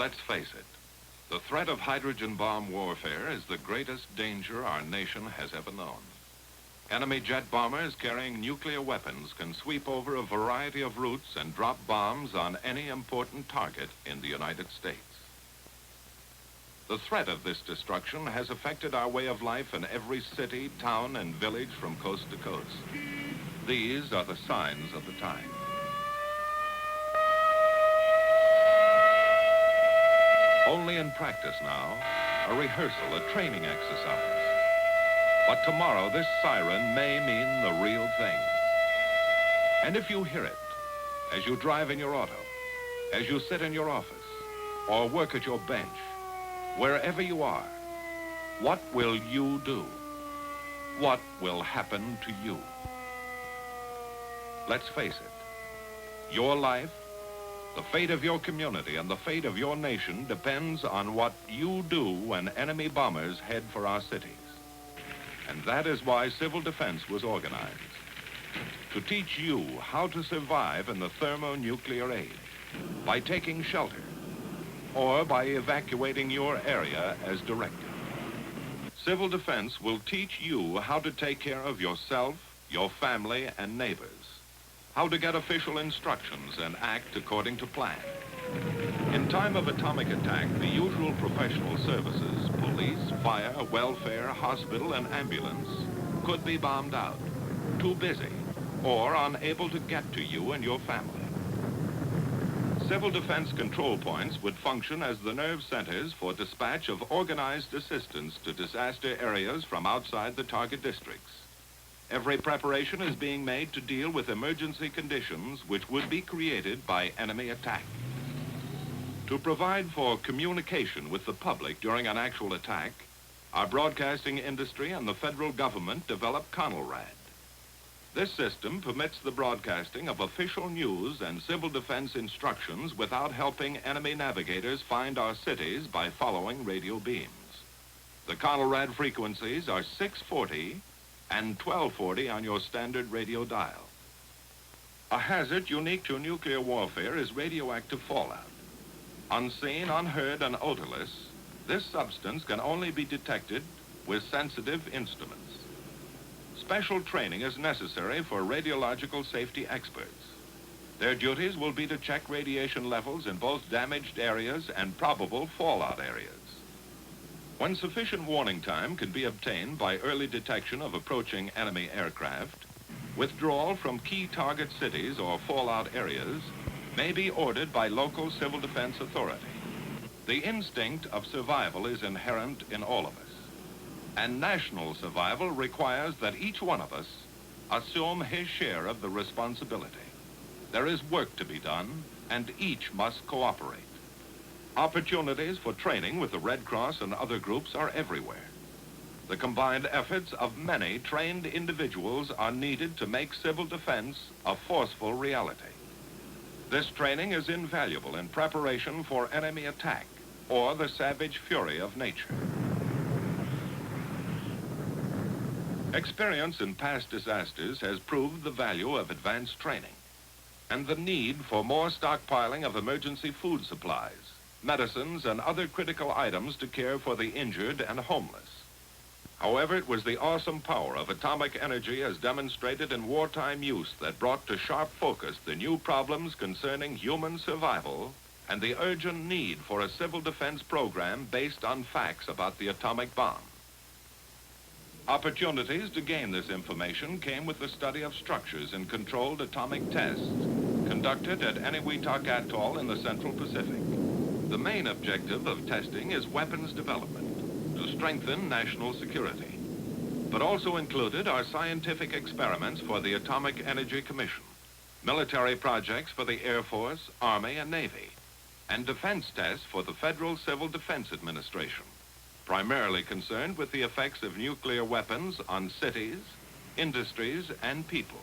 Let's face it, the threat of hydrogen bomb warfare is the greatest danger our nation has ever known. Enemy jet bombers carrying nuclear weapons can sweep over a variety of routes and drop bombs on any important target in the United States. The threat of this destruction has affected our way of life in every city, town, and village from coast to coast. These are the signs of the time. Only in practice now, a rehearsal, a training exercise. But tomorrow, this siren may mean the real thing. And if you hear it, as you drive in your auto, as you sit in your office, or work at your bench, wherever you are, what will you do? What will happen to you? Let's face it, your life, the fate of your community, and the fate of your nation depends on what you do when enemy bombers head for our cities. And that is why civil defense was organized, to teach you how to survive in the thermonuclear age, by taking shelter, or by evacuating your area as directed. Civil defense will teach you how to take care of yourself, your family, and neighbors, how to get official instructions and act according to plan. In time of atomic attack, the usual professional services, police, fire, welfare, hospital, and ambulance, could be bombed out, too busy, or unable to get to you and your family. Civil defense control points would function as the nerve centers for dispatch of organized assistance to disaster areas from outside the target districts. Every preparation is being made to deal with emergency conditions which would be created by enemy attack. To provide for communication with the public during an actual attack, our broadcasting industry and the federal government developed CONELRAD. This system permits the broadcasting of official news and civil defense instructions without helping enemy navigators find our cities by following radio beams. The CONELRAD frequencies are 640 and 1240 on your standard radio dial. A hazard unique to nuclear warfare is radioactive fallout. Unseen, unheard, and odorless, this substance can only be detected with sensitive instruments. Special training is necessary for radiological safety experts. Their duties will be to check radiation levels in both damaged areas and probable fallout areas. When sufficient warning time can be obtained by early detection of approaching enemy aircraft, withdrawal from key target cities or fallout areas may be ordered by local civil defense authority. The instinct of survival is inherent in all of us, and national survival requires that each one of us assume his share of the responsibility. There is work to be done, and each must cooperate. Opportunities for training with the Red Cross and other groups are everywhere. The combined efforts of many trained individuals are needed to make civil defense a forceful reality. This training is invaluable in preparation for enemy attack or the savage fury of nature. Experience in past disasters has proved the value of advanced training and the need for more stockpiling of emergency food supplies, medicines, and other critical items to care for the injured and homeless. However, it was the awesome power of atomic energy as demonstrated in wartime use that brought to sharp focus the new problems concerning human survival and the urgent need for a civil defense program based on facts about the atomic bomb. Opportunities to gain this information came with the study of structures in controlled atomic tests conducted at Eniwetok Atoll in the Central Pacific. The main objective of testing is weapons development to strengthen national security, but also included are scientific experiments for the Atomic Energy Commission, military projects for the Air Force, Army, and Navy, and defense tests for the Federal Civil Defense Administration, primarily concerned with the effects of nuclear weapons on cities, industries, and people.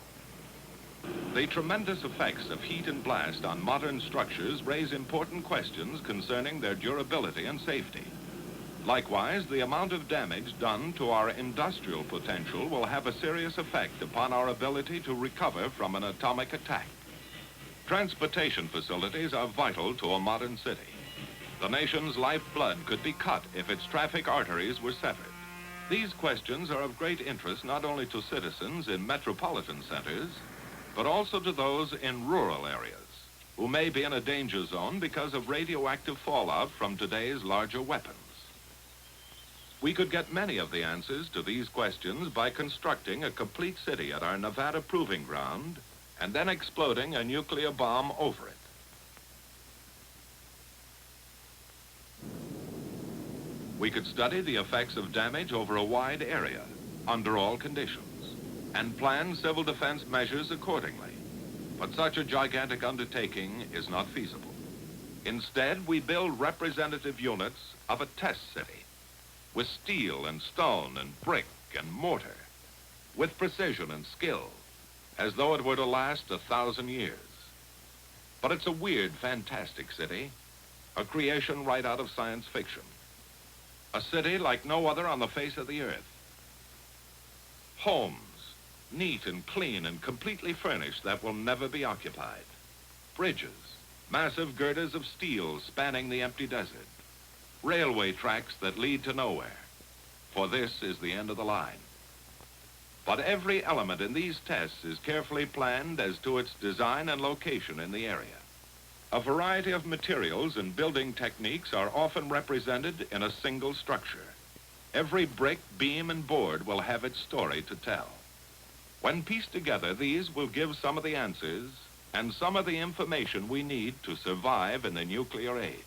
The tremendous effects of heat and blast on modern structures raise important questions concerning their durability and safety. Likewise, the amount of damage done to our industrial potential will have a serious effect upon our ability to recover from an atomic attack. Transportation facilities are vital to a modern city. The nation's lifeblood could be cut if its traffic arteries were severed. These questions are of great interest not only to citizens in metropolitan centers, but also to those in rural areas who may be in a danger zone because of radioactive fallout from today's larger weapons. We could get many of the answers to these questions by constructing a complete city at our Nevada proving ground and then exploding a nuclear bomb over it. We could study the effects of damage over a wide area, under all conditions, and plan civil defense measures accordingly. But such a gigantic undertaking is not feasible. Instead, we build representative units of a test city, with steel and stone and brick and mortar, with precision and skill, as though it were to last 1,000 years. But it's a weird, fantastic city, a creation right out of science fiction. A city like no other on the face of the earth. Homes, neat and clean and completely furnished, that will never be occupied. Bridges, massive girders of steel spanning the empty desert. Railway tracks that lead to nowhere, for this is the end of the line. But every element in these tests is carefully planned as to its design and location in the area. A variety of materials and building techniques are often represented in a single structure. Every brick, beam, and board will have its story to tell. When pieced together, these will give some of the answers and some of the information we need to survive in the nuclear age.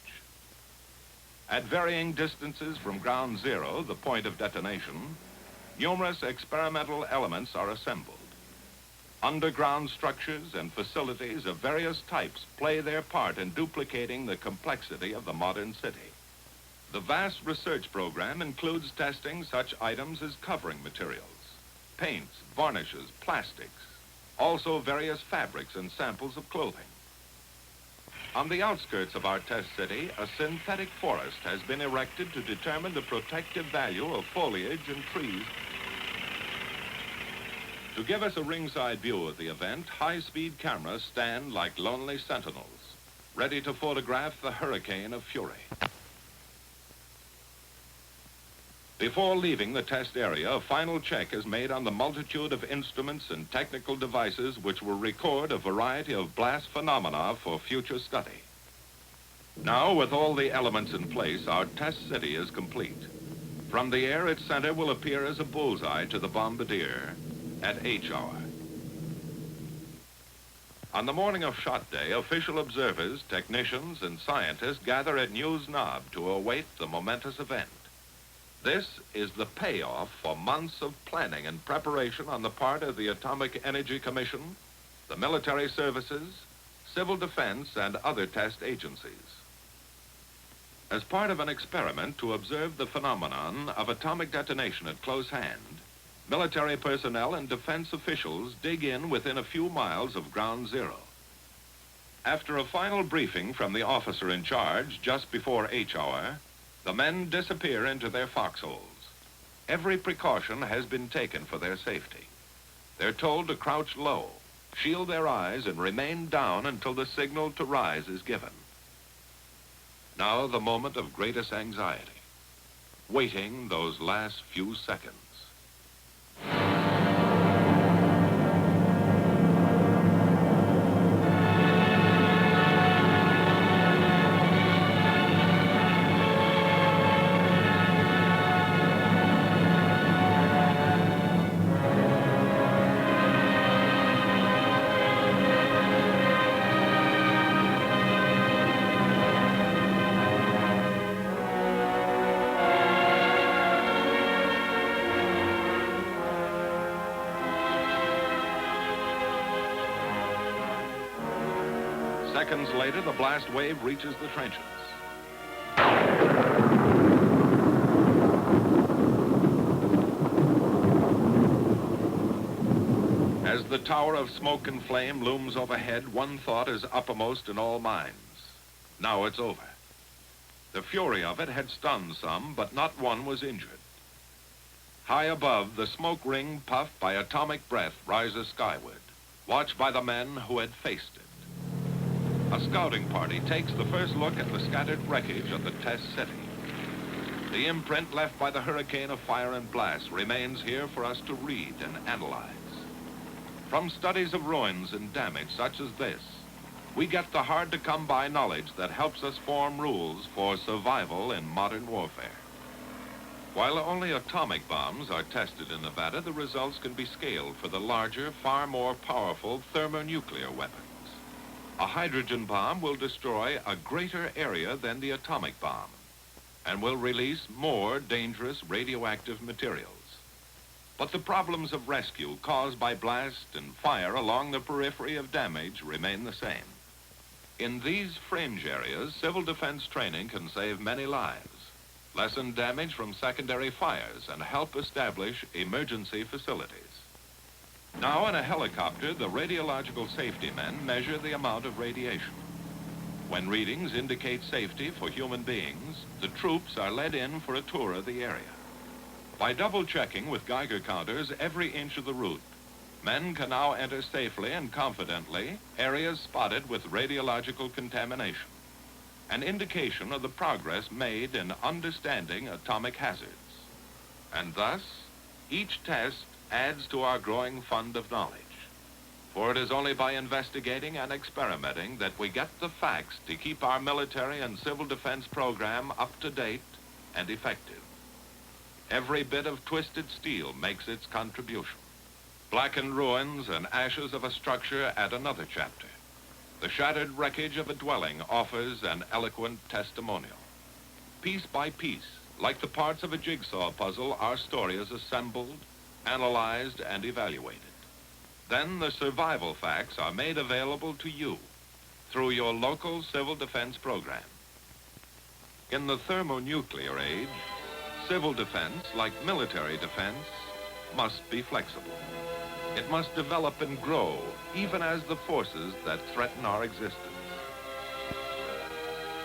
At varying distances from ground zero, the point of detonation, numerous experimental elements are assembled. Underground structures and facilities of various types play their part in duplicating the complexity of the modern city. The vast research program includes testing such items as covering materials, paints, varnishes, plastics, also various fabrics and samples of clothing. On the outskirts of our test city, a synthetic forest has been erected to determine the protective value of foliage and trees. To give us a ringside view of the event, high-speed cameras stand like lonely sentinels, ready to photograph the hurricane of fury. Before leaving the test area, a final check is made on the multitude of instruments and technical devices which will record a variety of blast phenomena for future study. Now, with all the elements in place, our test city is complete. From the air, its center will appear as a bullseye to the bombardier at H hour. On the morning of shot day, official observers, technicians, and scientists gather at News Knob to await the momentous event. This is the payoff for months of planning and preparation on the part of the Atomic Energy Commission, the military services, civil defense, and other test agencies. As part of an experiment to observe the phenomenon of atomic detonation at close hand, military personnel and defense officials dig in within a few miles of ground zero. After a final briefing from the officer in charge just before H hour, the men disappear into their foxholes. Every precaution has been taken for their safety. They're told to crouch low, shield their eyes, and remain down until the signal to rise is given. Now the moment of greatest anxiety, waiting those last few seconds. Seconds later, the blast wave reaches the trenches. As the tower of smoke and flame looms overhead, one thought is uppermost in all minds. Now it's over. The fury of it had stunned some, but not one was injured. High above, the smoke ring puffed by atomic breath rises skyward, watched by the men who had faced it. A scouting party takes the first look at the scattered wreckage of the test city. The imprint left by the hurricane of fire and blast remains here for us to read and analyze. From studies of ruins and damage such as this, we get the hard-to-come-by knowledge that helps us form rules for survival in modern warfare. While only atomic bombs are tested in Nevada, the results can be scaled for the larger, far more powerful thermonuclear weapons. A hydrogen bomb will destroy a greater area than the atomic bomb and will release more dangerous radioactive materials. But the problems of rescue caused by blast and fire along the periphery of damage remain the same. In these fringe areas, civil defense training can save many lives, lessen damage from secondary fires, and help establish emergency facilities. Now, in a helicopter, the radiological safety men measure the amount of radiation. When readings indicate safety for human beings, the troops are led in for a tour of the area. By double-checking with Geiger counters every inch of the route, men can now enter safely and confidently areas spotted with radiological contamination, an indication of the progress made in understanding atomic hazards. And thus, each test adds to our growing fund of knowledge. For it is only by investigating and experimenting that we get the facts to keep our military and civil defense program up to date and effective. Every bit of twisted steel makes its contribution. Blackened ruins and ashes of a structure add another chapter. The shattered wreckage of a dwelling offers an eloquent testimonial. Piece by piece, like the parts of a jigsaw puzzle, our story is assembled, analyzed, and evaluated. Then the survival facts are made available to you through your local civil defense program. In the thermonuclear age, civil defense, like military defense, must be flexible. It must develop and grow, even as the forces that threaten our existence.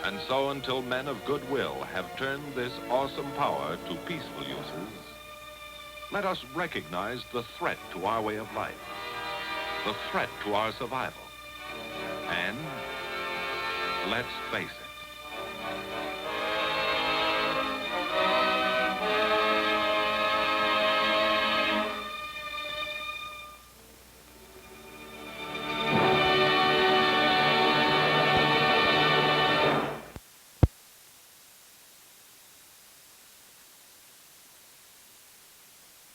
And so, until men of goodwill have turned this awesome power to peaceful uses, let us recognize the threat to our way of life, the threat to our survival, and let's face it.